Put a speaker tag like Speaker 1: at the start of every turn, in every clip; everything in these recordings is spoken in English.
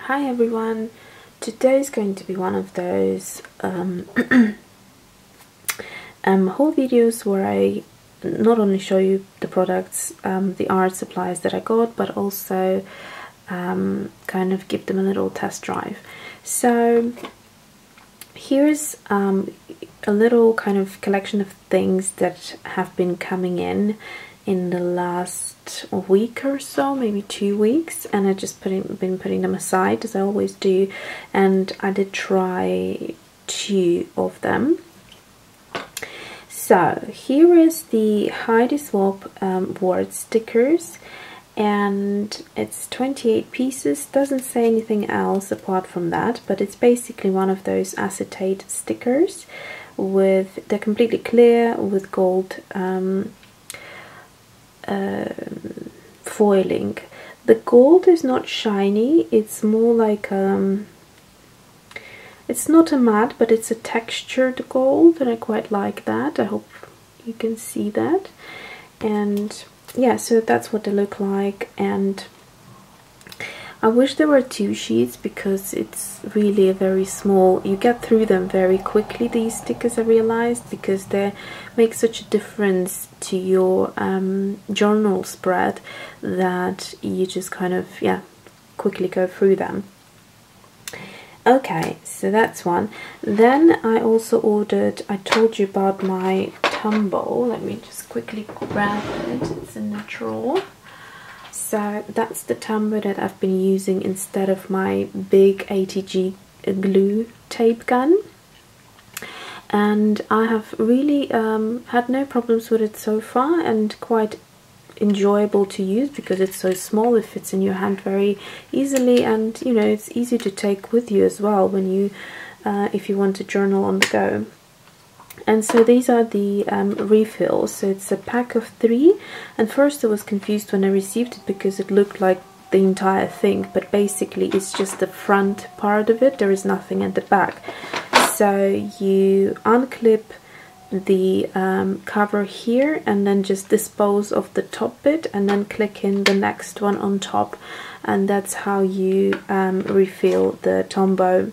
Speaker 1: Hi everyone, today is going to be one of those haul videos where I not only show you the products, the art supplies that I got, but also kind of give them a little test drive. So here's a little kind of collection of things that have been coming in the last week or so, maybe 2 weeks, and I just been putting them aside as I always do, and I did try 2 of them. So here is the Heidi Swapp word stickers, and it's 28 pieces. Doesn't say anything else apart from that, but it's basically one of those acetate stickers they're completely clear with gold foiling. The gold is not shiny, it's more like it's not a matte, but it's a textured gold, and I quite like that. I hope you can see that. And yeah, so that's what they look like, and I wish there were 2 sheets because it's really a very small, you get through them very quickly, these stickers, I realized, because they make such a difference to your journal spread that you just kind of, yeah, quickly go through them. Okay, so that's one. Then I also ordered, I told you about my tumble. Let me just quickly grab it, it's in the drawer. So that's the tumbler that I've been using instead of my big ATG glue tape gun, and I have really had no problems with it so far, and quite enjoyable to use because it's so small. It fits in your hand very easily, and you know, it's easy to take with you as well when you if you want to journal on the go. And so these are the refills. So it's a pack of 3, and first I was confused when I received it because it looked like the entire thing, but basically it's just the front part of it, there is nothing at the back. So you unclip the cover here and then just dispose of the top bit and then click in the next one on top, and that's how you refill the Tombow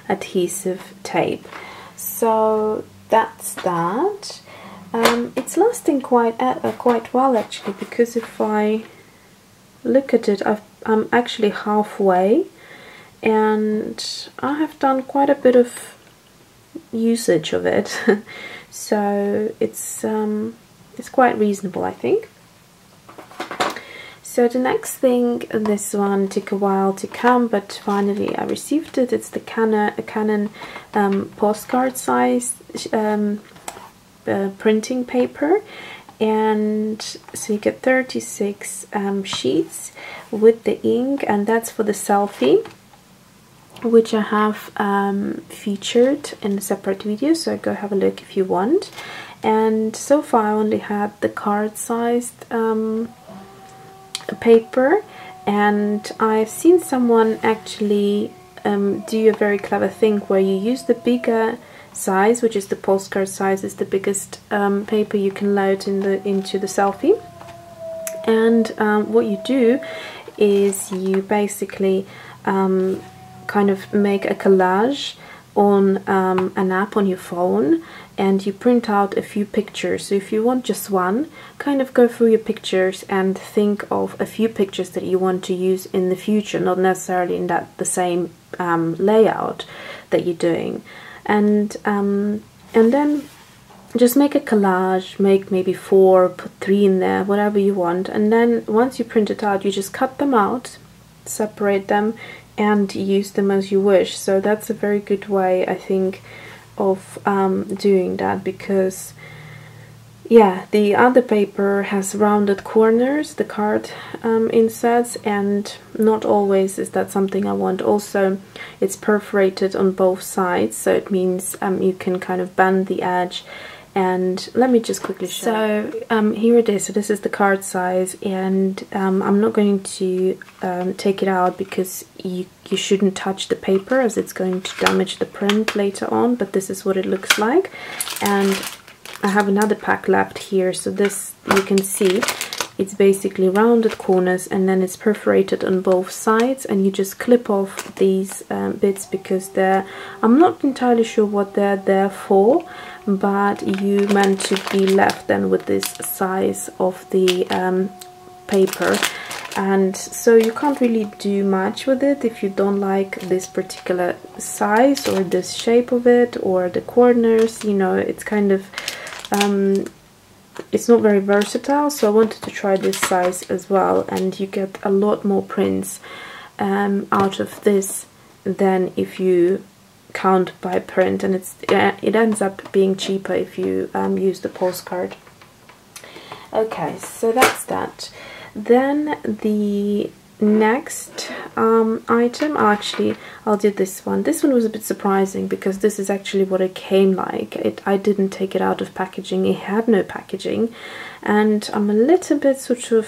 Speaker 1: adhesive tape. So that's that. It's lasting quite well actually, because if I look at it, I'm actually halfway, and I have done quite a bit of usage of it. So it's quite reasonable, I think. So the next thing, this one took a while to come, but finally I received it. It's the Canon postcard size printing paper, and so you get 36 sheets with the ink, and that's for the selfie, which I have featured in a separate video, so go have a look if you want. And so far I only had the card sized paper, and I've seen someone actually do a very clever thing where you use the bigger size, which is the postcard size, is the biggest paper you can load into the selfie. And what you do is you basically kind of make a collage on an app on your phone, and you print out a few pictures. So if you want just one, kind of go through your pictures and think of a few pictures that you want to use in the future, not necessarily in the same layout that you're doing, and then just make a collage, make maybe 4, put 3 in there, whatever you want, and then once you print it out, you just cut them out, separate them, and use them as you wish. So that's a very good way, I think, of doing that, because yeah, the other paper has rounded corners, the card inserts, and not always is that something I want. Also, it's perforated on both sides, so it means you can kind of bend the edge. And let me just quickly show. So here it is. So this is the card size, and I'm not going to take it out because you shouldn't touch the paper as it's going to damage the print later on, but this is what it looks like. And I have another pack left here, so this you can see it's basically rounded corners, and then it's perforated on both sides, and you just clip off these bits because I'm not entirely sure what they're there for, but you meant to be left then with this size of the paper. And so you can't really do much with it if you don't like this particular size or this shape of it or the corners, you know. It's kind of it's not very versatile, so I wanted to try this size as well, and you get a lot more prints out of this than if you count by print, and it ends up being cheaper if you use the postcard. Okay, so that's that. Then the next item, actually I'll do this one. This one was a bit surprising because this is actually what it came like. I didn't take it out of packaging, it had no packaging, and I'm a little bit sort of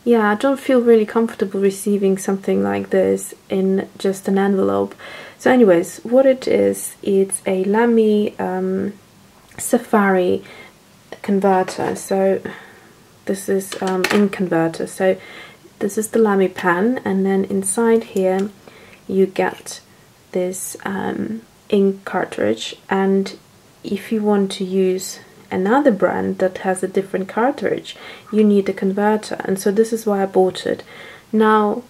Speaker 1: yeah, I don't feel really comfortable receiving something like this in just an envelope. So anyways, what it is, it's a Lamy Safari converter. So this is ink converter. So this is the Lamy pen, and then inside here you get this ink cartridge, and if you want to use another brand that has a different cartridge, you need a converter, and so this is why I bought it. Now,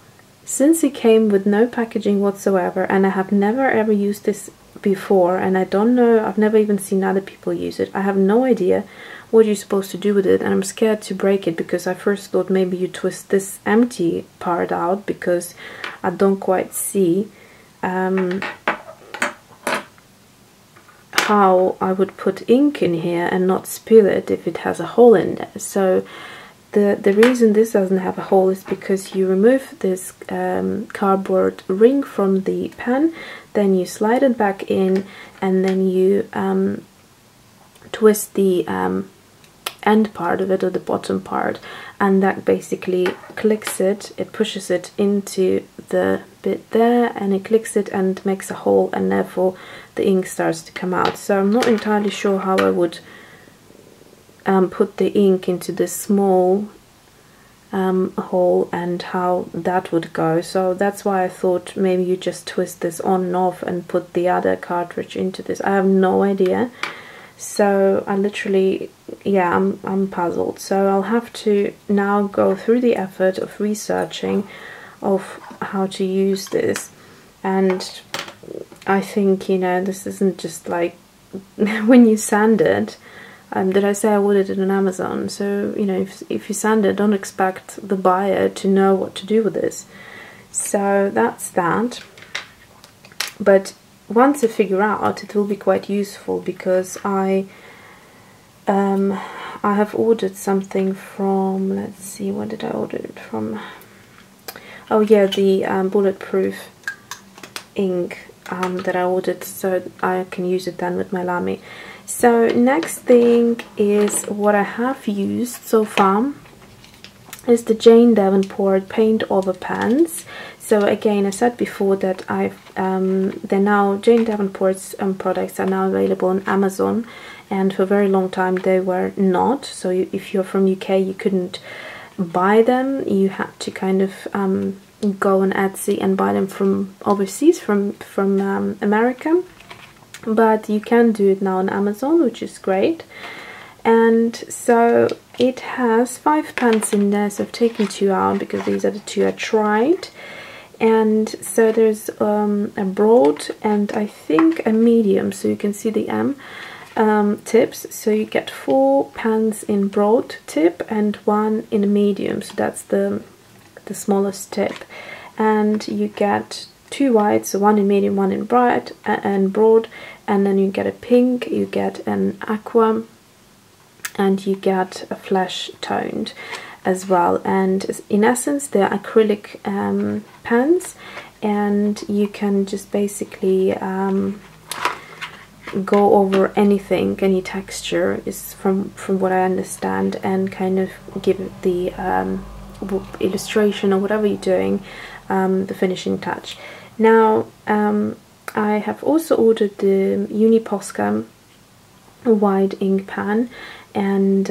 Speaker 1: since it came with no packaging whatsoever, and I have never ever used this before, and I don't know, I've never even seen other people use it, I have no idea what you're supposed to do with it, and I'm scared to break it because I first thought maybe you twist this empty part out because I don't quite see how I would put ink in here and not spill it if it has a hole in there. So the reason this doesn't have a hole is because you remove this cardboard ring from the pen, then you slide it back in, and then you twist the end part of it, or the bottom part, and that basically clicks it, it pushes it into the bit there, and it clicks it and makes a hole, and therefore the ink starts to come out. So I'm not entirely sure how I would put the ink into this small hole and how that would go. So that's why I thought maybe you just twist this on and off and put the other cartridge into this. I have no idea. So I literally, yeah, I'm puzzled. So I'll have to now go through the effort of researching of how to use this. And I think, you know, this isn't just like when you sand it. Did I say I ordered it on Amazon? So, you know, if you sand it, don't expect the buyer to know what to do with this. So that's that. But once I figure out, it will be quite useful because I have ordered something from, let's see, what did I order it from? Oh yeah, the bulletproof ink that I ordered, so I can use it then with my Lamy. So next thing is what I have used so far is the Jane Davenport paint over pens. So again, I said before that they're now, Jane Davenport's products are now available on Amazon, and for a very long time they were not. So if you're from UK, you couldn't buy them. You had to kind of go on Etsy and buy them from overseas, from America. But you can do it now on Amazon, which is great. And so it has 5 pens in there, so I've taken 2 out because these are the 2 I tried. And so there's a broad and I think a medium, so you can see the M tips. So you get 4 pens in broad tip and 1 in a medium, so that's the smallest tip. And you get 2 whites, so 1 in medium, 1 in bright and broad, and then you get a pink, you get an aqua, and you get a flesh toned as well. And in essence they're acrylic pens, and you can just basically go over anything, any texture is from what I understand, and kind of give it the illustration or whatever you're doing the finishing touch. Now I have also ordered the Uni Posca wide ink pen, and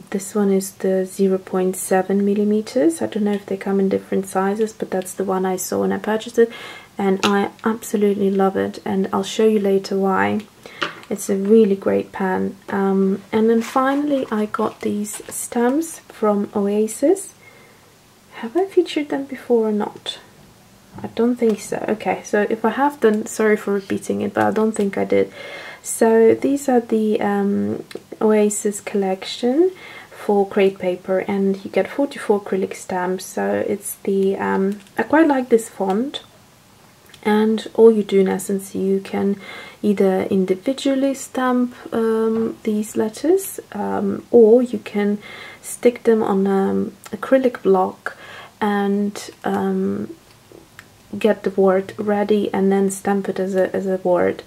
Speaker 1: this one is the 0.7 millimeters. I don't know if they come in different sizes, but that's the one I saw when I purchased it, and I absolutely love it, and I'll show you later why. It's a really great pen. And then finally I got these stamps from Oasis. Have I featured them before or not? I don't think so. Okay, so if I have, then sorry for repeating it, but I don't think I did. So these are the Oasis collection for crepe paper, and you get 44 acrylic stamps. So it's the I quite like this font, and all you do in essence, you can either individually stamp these letters, or you can stick them on an acrylic block and get the word ready and then stamp it as a word.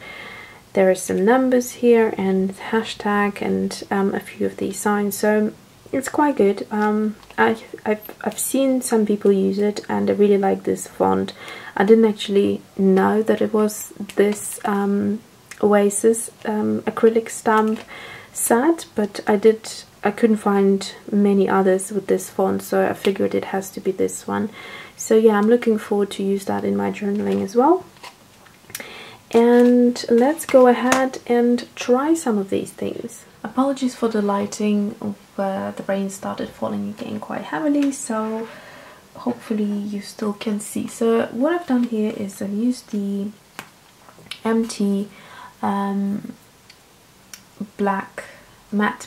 Speaker 1: There are some numbers here and hashtag and a few of these signs, so it's quite good. I've seen some people use it, and I really like this font. I didn't actually know that it was this Oasis acrylic stamp set, but I couldn't find many others with this font, so I figured it has to be this one. So yeah, I'm looking forward to use that in my journaling as well. And let's go ahead and try some of these things. Apologies for the lighting, the rain started falling again quite heavily, so hopefully you still can see. So what I've done here is I've used the empty matte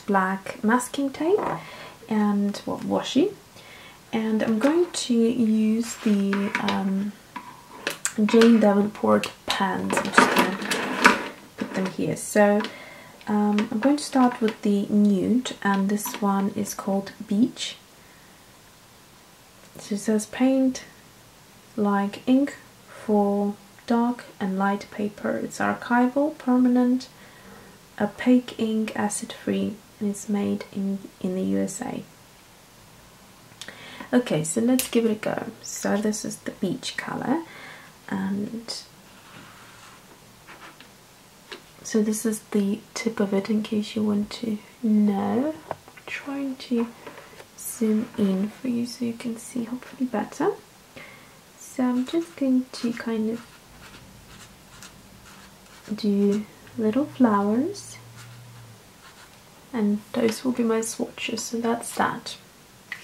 Speaker 1: black masking tape and washi, and I'm going to use the Jane Davenport pens. I'm just going to put them here. So I'm going to start with the nude, and this one is called Beach. So it says paint like ink for dark and light paper. It's archival, permanent, opaque ink, acid-free, and it's made in the USA. Okay, so let's give it a go. So this is the beach color, and so this is the tip of it in case you want to know. I'm trying to zoom in for you so you can see hopefully better. So I'm just going to kind of do little flowers, and those will be my swatches. So that's that.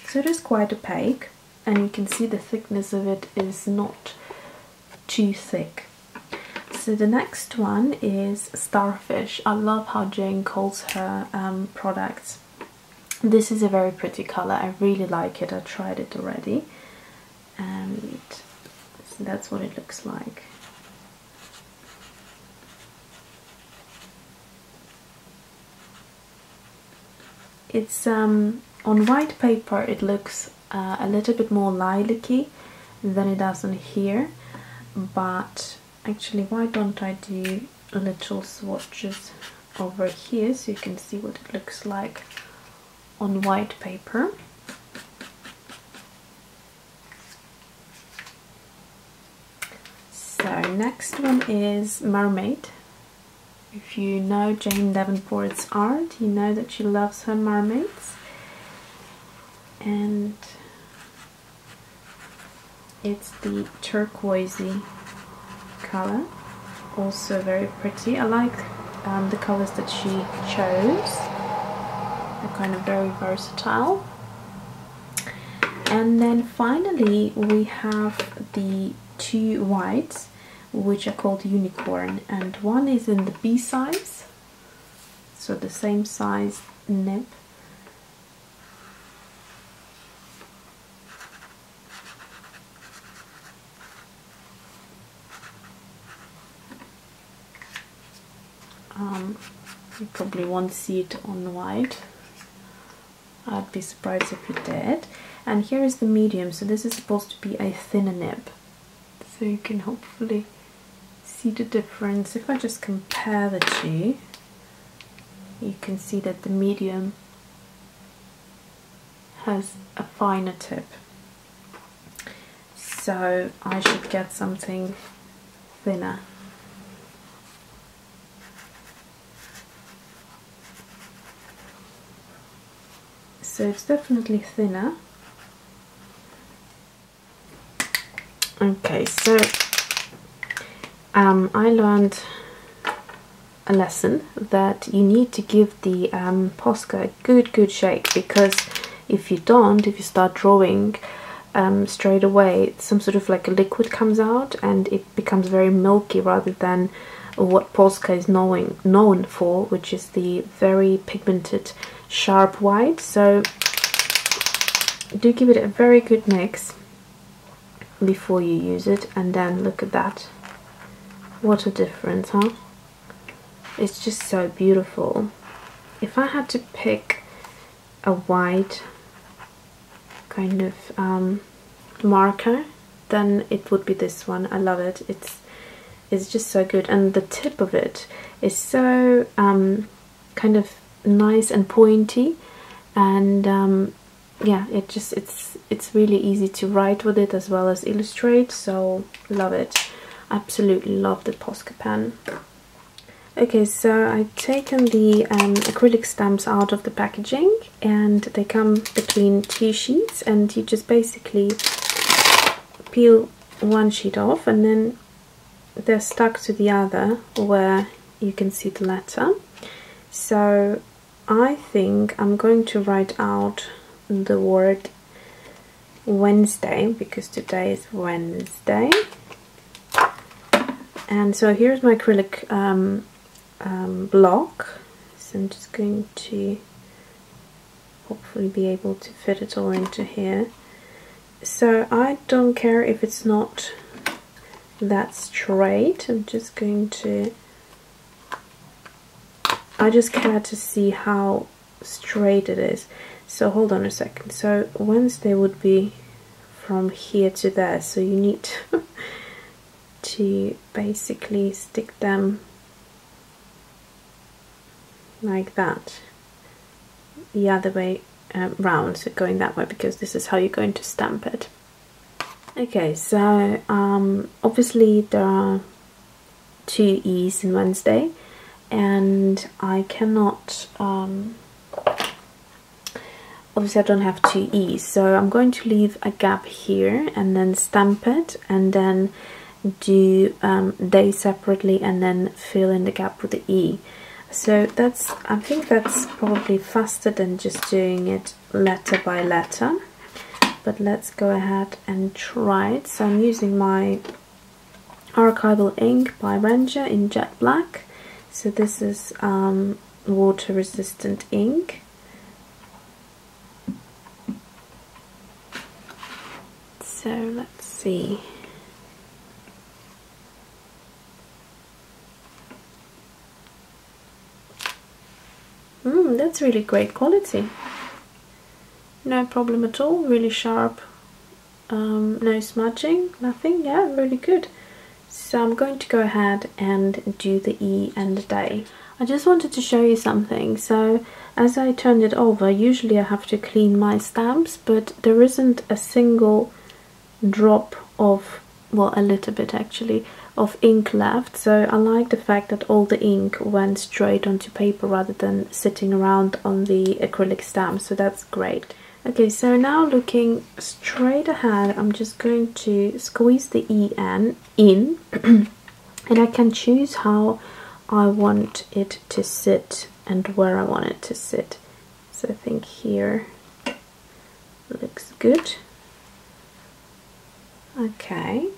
Speaker 1: So it is quite opaque, and you can see the thickness of it is not too thick. So the next one is Starfish. I love how Jane calls her products. This is a very pretty color. I really like it. I tried it already, and so that's what it looks like. It's on white paper it looks a little bit more lilac-y than it does on here, but actually why don't I do little swatches over here so you can see what it looks like on white paper. So next one is Mermaid. If you know Jane Davenport's art, you know that she loves her mermaids. And it's the turquoisey color, also very pretty. I like the colors that she chose. They're kind of very versatile. And then finally we have the two whites, which are called Unicorn, and one is in the B size, so the same size nib, you probably won't see it on white. I'd be surprised if you did. And here is the medium, so this is supposed to be a thinner nib, so you can hopefully see the difference. If I just compare the two, you can see that the medium has a finer tip, so I should get something thinner. so it's definitely thinner. Okay, so I learned a lesson that you need to give the Posca a good shake, because if you don't, if you start drawing straight away, some sort of like a liquid comes out and it becomes very milky, rather than what Posca is known for, which is the very pigmented sharp white. So do give it a very good mix before you use it, and then look at that, what a difference, huh? It's just so beautiful. If I had to pick a white kind of marker, then it would be this one. I love it. It's just so good, and the tip of it is so kind of nice and pointy, and yeah, it's really easy to write with it as well as illustrate. So love it. Absolutely love the Posca pen. Okay, so I've taken the acrylic stamps out of the packaging, and they come between 2 sheets, and you just basically peel one sheet off, and then they're stuck to the other where you can see the letter. So I think I'm going to write out the word Wednesday, because today is Wednesday. And so here's my acrylic block, so I'm just going to hopefully be able to fit it all into here. So I don't care if it's not that straight, I'm just going to, I just care to see how straight it is. So hold on a second, so Wednesday would be from here to there, so you need to basically stick them like that, the other way round, so going that way, because this is how you're going to stamp it. Okay, so obviously there are 2 E's in Wednesday, and I cannot obviously I don't have 2 E's, so I'm going to leave a gap here and then stamp it, and then do day separately, and then fill in the gap with the E. So that's, I think that's probably faster than just doing it letter by letter, but let's go ahead and try it. So I'm using my archival ink by Ranger in jet black. So this is water resistant ink. So let's see. That's really great quality. No problem at all, really sharp, no smudging, nothing, yeah, really good. So I'm going to go ahead and do the E and the day. I just wanted to show you something. So as I turned it over, usually I have to clean my stamps, but there isn't a single drop of, well, a little bit actually, of ink left. So I like the fact that all the ink went straight onto paper rather than sitting around on the acrylic stamp, so that's great. Okay, so now looking straight ahead, I'm just going to squeeze the EN in and I can choose how I want it to sit and where I want it to sit. So I think here looks good. Okay,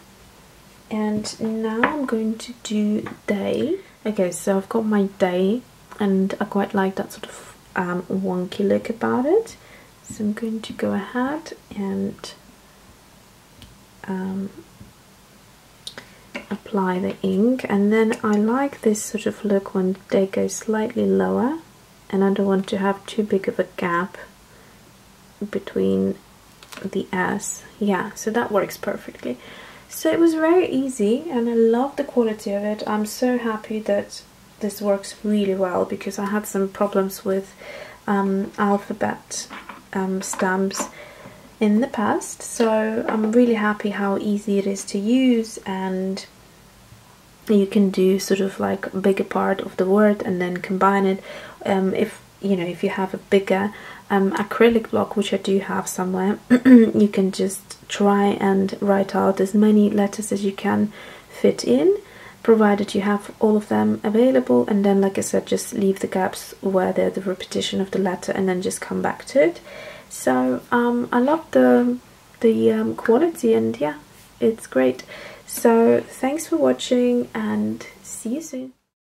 Speaker 1: and now I'm going to do day. Okay, so I've got my day, and I quite like that sort of wonky look about it. So I'm going to go ahead and apply the ink, and then I like this sort of look when the day goes slightly lower, and I don't want to have too big of a gap between the S. Yeah, so that works perfectly. So it was very easy, and I love the quality of it. I'm so happy that this works really well, because I had some problems with alphabet stamps in the past, so I'm really happy how easy it is to use, and you can do sort of like a bigger part of the word and then combine it. If you know, if you have a bigger acrylic block, which I do have somewhere, you can just try and write out as many letters as you can fit in, provided you have all of them available, and then, like I said, just leave the gaps where they're the repetition of the letter and then just come back to it. So I love the quality, and yeah, it's great. So thanks for watching and see you soon.